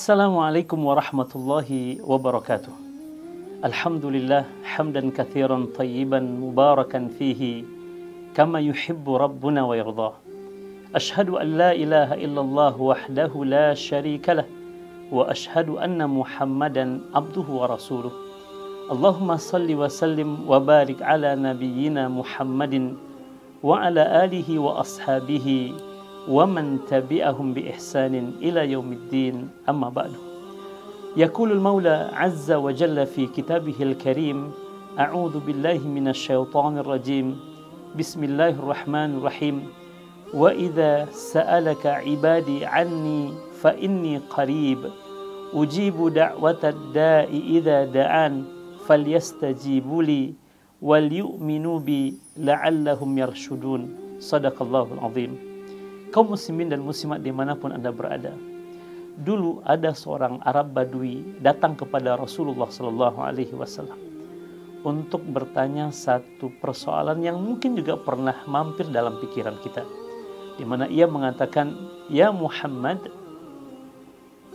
Assalamualaikum warahmatullahi wabarakatuh. Alhamdulillah hamdan katsiran tayyiban mubarakan fihi kama yuhibbu rabbuna wa yardah. Ashhadu an la ilaha illallah wahdahu la syarika lah wa ashhadu anna Muhammadan abduhu wa rasuluh. Allahumma salli wa sallim wa barik ala nabiyyina Muhammadin wa ala alihi wa ashabihi wa man tabi'ahum bi ihsanin ila yaumiddin, amma ba'du. Yaqulul Maula azza wa jalla fi kitabihil karim, a'udzu billahi minasy syaithanir rajim. Bismillahirrahmanirrahim. Wa idza sa'alaka 'ibadi 'anni fa inni qarib ujibu da'watad da'i idza da'an falyastajibu li wal yu'minu bi la'allahum yarshudun. Shadaqallahul azim. Kaum muslimin dan muslimat dimanapun Anda berada, dulu ada seorang Arab Badui datang kepada Rasulullah SAW untuk bertanya satu persoalan yang mungkin juga pernah mampir dalam pikiran kita, di mana ia mengatakan, "Ya Muhammad,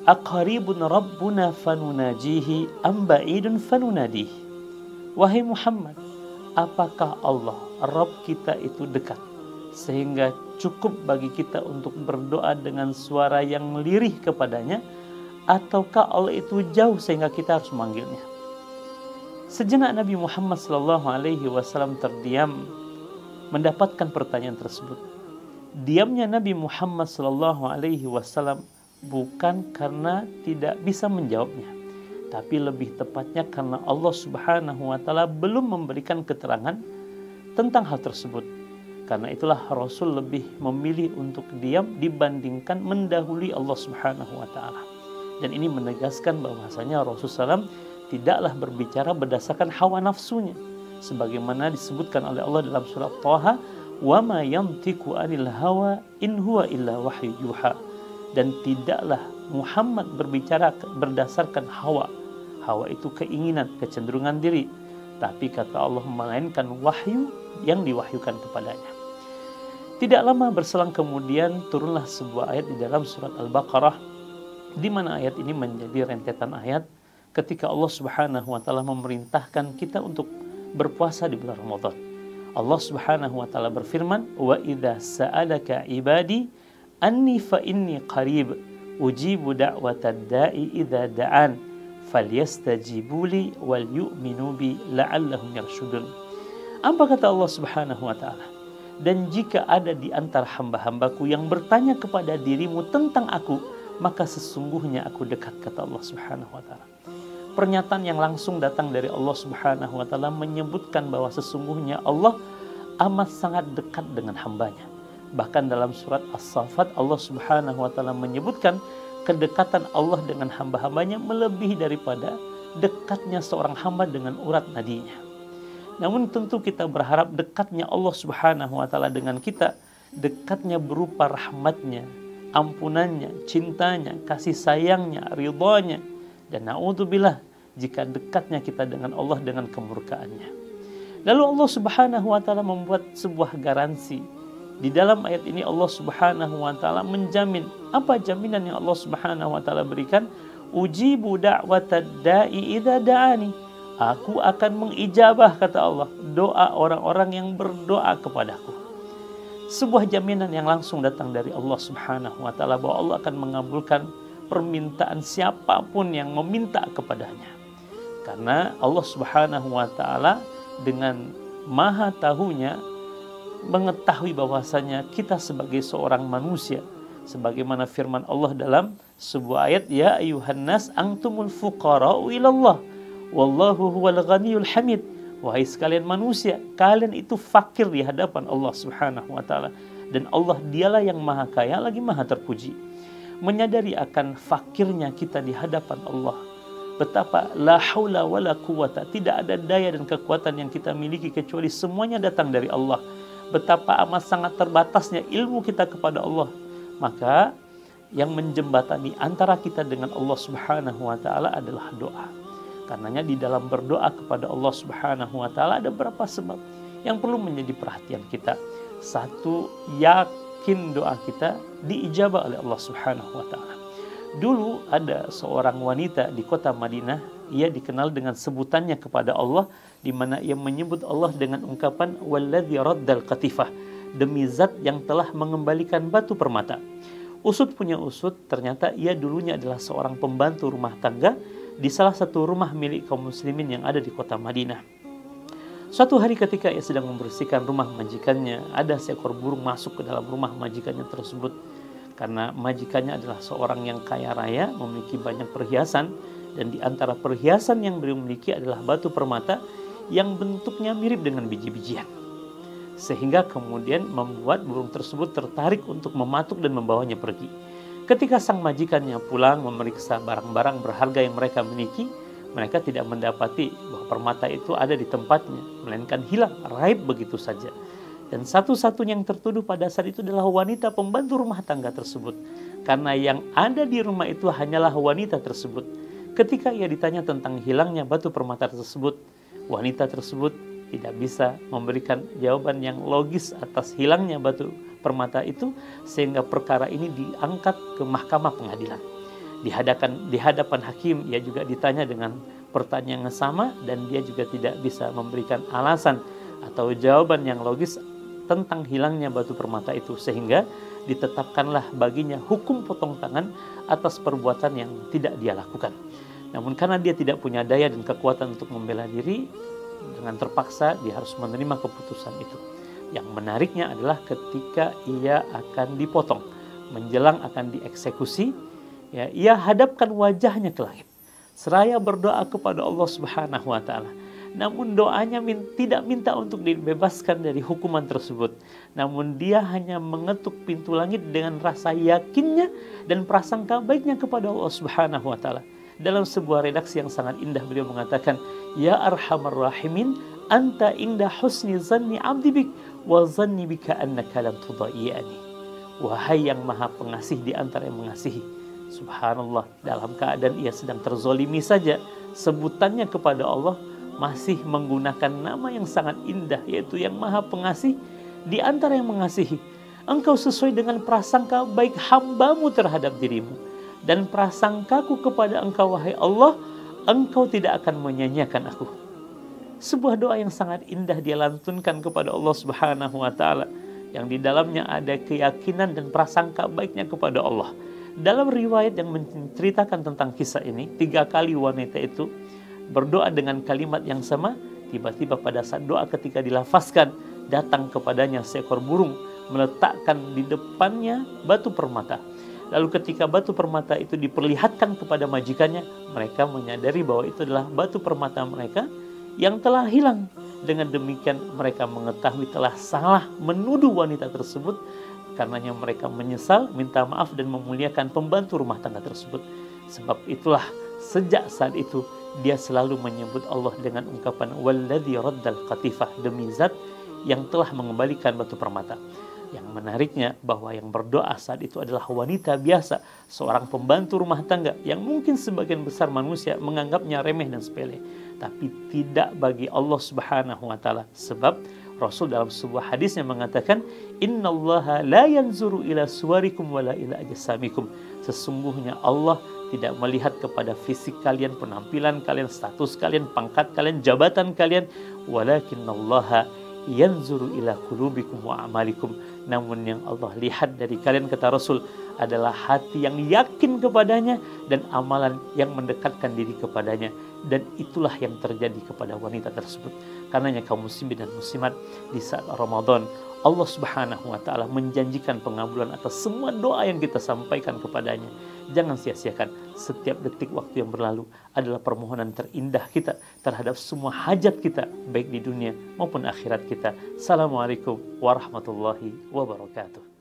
aqaribun rabbuna fanunajihi am ba'idun fanunadih?" Wahai Muhammad, apakah Allah, Rabb kita itu dekat sehingga cukup bagi kita untuk berdoa dengan suara yang lirih kepadanya, ataukah Allah itu jauh sehingga kita harus memanggilnya? Sejenak Nabi Muhammad SAW terdiam mendapatkan pertanyaan tersebut. Diamnya Nabi Muhammad SAW bukan karena tidak bisa menjawabnya, tapi lebih tepatnya karena Allah Subhanahu wa Ta'ala belum memberikan keterangan tentang hal tersebut. Karena itulah Rasul lebih memilih untuk diam dibandingkan mendahului Allah Subhanahu wa Ta'ala. Dan ini menegaskan bahwasanya Rasulullah SAW tidaklah berbicara berdasarkan hawa nafsunya, sebagaimana disebutkan oleh Allah dalam surat Thaha, "Wa ma yantiqu 'anil hawa in huwa illa wahyu yuha." Dan tidaklah Muhammad berbicara berdasarkan hawa. Hawa itu keinginan, kecenderungan diri. Tapi kata Allah, melainkan wahyu yang diwahyukan kepadanya. Tidak lama berselang kemudian turunlah sebuah ayat di dalam surat Al-Baqarah, di mana ayat ini menjadi rentetan ayat ketika Allah Subhanahu wa Ta'ala memerintahkan kita untuk berpuasa di bulan Ramadan. Allah Subhanahu wa Ta'ala berfirman, "Wa idza sa'alaka ibadi anni fa inni qarib ujibu da'watad da'i idza da'an falyastajibuli wal yu'minu bi la'allahum yarshudun." Apa kata Allah Subhanahu wa Ta'ala? "Dan jika ada di antara hamba-hambaku yang bertanya kepada dirimu tentang aku, maka sesungguhnya aku dekat," kata Allah Subhanahu wa Ta'ala. Pernyataan yang langsung datang dari Allah Subhanahu wa Ta'ala menyebutkan bahwa sesungguhnya Allah amat sangat dekat dengan hambanya. Bahkan dalam surat As-Saffat Allah Subhanahu wa Ta'ala menyebutkan kedekatan Allah dengan hamba-hambanya melebihi daripada dekatnya seorang hamba dengan urat nadinya. Namun tentu kita berharap dekatnya Allah Subhanahu wa Ta'ala dengan kita, dekatnya berupa rahmatnya, ampunannya, cintanya, kasih sayangnya, ridhonya. Dan na'udzubillah jika dekatnya kita dengan Allah dengan kemurkaannya. Lalu Allah Subhanahu wa Ta'ala membuat sebuah garansi. Di dalam ayat ini Allah Subhanahu wa Ta'ala menjamin. Apa jaminan yang Allah Subhanahu wa Ta'ala berikan? "Ujibu da'watad da'i idza da'ani." Aku akan mengijabah, kata Allah, doa orang-orang yang berdoa kepadaku. Sebuah jaminan yang langsung datang dari Allah Subhanahu wa Ta'ala bahwa Allah akan mengabulkan permintaan siapapun yang meminta kepadanya. Karena Allah Subhanahu wa Ta'ala dengan maha tahunya mengetahui bahwasanya kita sebagai seorang manusia, sebagaimana firman Allah dalam sebuah ayat, "Ya ayyuhan nas antumul fuqara'u ilallah wallahu huwal ghaniyul hamid." Wahai sekalian manusia, kalian itu fakir di hadapan Allah Subhanahu wa Ta'ala, dan Allah dialah yang maha kaya lagi maha terpuji. Menyadari akan fakirnya kita di hadapan Allah, betapa la haula wala quwata, tidak ada daya dan kekuatan yang kita miliki kecuali semuanya datang dari Allah. Betapa amat sangat terbatasnya ilmu kita kepada Allah. Maka yang menjembatani antara kita dengan Allah Subhanahu wa Ta'ala adalah doa. Karenanya di dalam berdoa kepada Allah Subhanahu wa Ta'ala ada beberapa sebab yang perlu menjadi perhatian kita. Satu, yakin doa kita diijabah oleh Allah Subhanahu wa Ta'ala. Dulu ada seorang wanita di kota Madinah, ia dikenal dengan sebutannya kepada Allah, di mana ia menyebut Allah dengan ungkapan walladzi raddal qatifah, demi zat yang telah mengembalikan batu permata. Usut punya usut, ternyata ia dulunya adalah seorang pembantu rumah tangga di salah satu rumah milik kaum muslimin yang ada di kota Madinah. Suatu hari ketika ia sedang membersihkan rumah majikannya, ada seekor burung masuk ke dalam rumah majikannya tersebut. Karena majikannya adalah seorang yang kaya raya, memiliki banyak perhiasan, dan di antara perhiasan yang beliau miliki adalah batu permata yang bentuknya mirip dengan biji-bijian. Sehingga kemudian membuat burung tersebut tertarik untuk mematuk dan membawanya pergi. Ketika sang majikannya pulang memeriksa barang-barang berharga yang mereka miliki, mereka tidak mendapati bahwa permata itu ada di tempatnya, melainkan hilang, raib begitu saja. Dan satu-satunya yang tertuduh pada saat itu adalah wanita pembantu rumah tangga tersebut. Karena yang ada di rumah itu hanyalah wanita tersebut. Ketika ia ditanya tentang hilangnya batu permata tersebut, wanita tersebut tidak bisa memberikan jawaban yang logis atas hilangnya batu permata itu, sehingga perkara ini diangkat ke mahkamah pengadilan. Di hadapan hakim, ia juga ditanya dengan pertanyaan yang sama, dan dia juga tidak bisa memberikan alasan atau jawaban yang logis tentang hilangnya batu permata itu, sehingga ditetapkanlah baginya hukum potong tangan atas perbuatan yang tidak dia lakukan. Namun karena dia tidak punya daya dan kekuatan untuk membela diri, dengan terpaksa dia harus menerima keputusan itu. Yang menariknya adalah ketika ia akan dipotong, menjelang akan dieksekusi, ya, ia hadapkan wajahnya ke langit seraya berdoa kepada Allah Subhanahu wa taala. Namun doanya tidak minta untuk dibebaskan dari hukuman tersebut. Namun dia hanya mengetuk pintu langit dengan rasa yakinnya dan prasangka baiknya kepada Allah Subhanahu wa taala. Dalam sebuah redaksi yang sangat indah, beliau mengatakan, "Ya Arhamar Rahimin, anta inda husni zanni abdi bik wa zanni bika annaka lam tudai'ani." Wahai yang maha pengasih di antara yang mengasihi. Subhanallah, dalam keadaan ia sedang terzolimi saja, sebutannya kepada Allah masih menggunakan nama yang sangat indah, yaitu yang maha pengasih di antara yang mengasihi. Engkau sesuai dengan prasangka baik hambamu terhadap dirimu, dan prasangkaku kepada engkau wahai Allah, engkau tidak akan menyanyiakan aku. Sebuah doa yang sangat indah dia lantunkan kepada Allah Subhanahu wa taala, yang di dalamnya ada keyakinan dan prasangka baiknya kepada Allah. Dalam riwayat yang menceritakan tentang kisah ini, 3 kali wanita itu berdoa dengan kalimat yang sama. Tiba-tiba pada saat doa ketika dilafazkan, datang kepadanya seekor burung meletakkan di depannya batu permata. Lalu ketika batu permata itu diperlihatkan kepada majikannya, mereka menyadari bahwa itu adalah batu permata mereka yang telah hilang. Dengan demikian mereka mengetahui telah salah menuduh wanita tersebut. Karenanya mereka menyesal, minta maaf dan memuliakan pembantu rumah tangga tersebut. Sebab itulah sejak saat itu dia selalu menyebut Allah dengan ungkapan walladzi raddal qatifah, demi zat yang telah mengembalikan batu permata. Yang menariknya bahwa yang berdoa saat itu adalah wanita biasa, seorang pembantu rumah tangga yang mungkin sebagian besar manusia menganggapnya remeh dan sepele, tapi tidak bagi Allah Subhanahu wa taala. Sebab Rasul dalam sebuah hadisnya mengatakan, "Innallaha la yanzuru ila suwarikum wala ila ajsamikum." Sesungguhnya Allah tidak melihat kepada fisik kalian, penampilan kalian, status kalian, pangkat kalian, jabatan kalian, walakinnallaha yanzuru ila qulubikum wa amalikum. Namun yang Allah lihat dari kalian, kata Rasul, adalah hati yang yakin kepadanya dan amalan yang mendekatkan diri kepadanya. Dan itulah yang terjadi kepada wanita tersebut. Karenanya kaum muslimin dan muslimat, di saat Ramadan Allah Subhanahu wa taala menjanjikan pengabulan atas semua doa yang kita sampaikan kepadanya. Jangan sia-siakan, setiap detik waktu yang berlalu adalah permohonan terindah kita terhadap semua hajat kita, baik di dunia maupun akhirat kita. Assalamualaikum warahmatullahi wabarakatuh.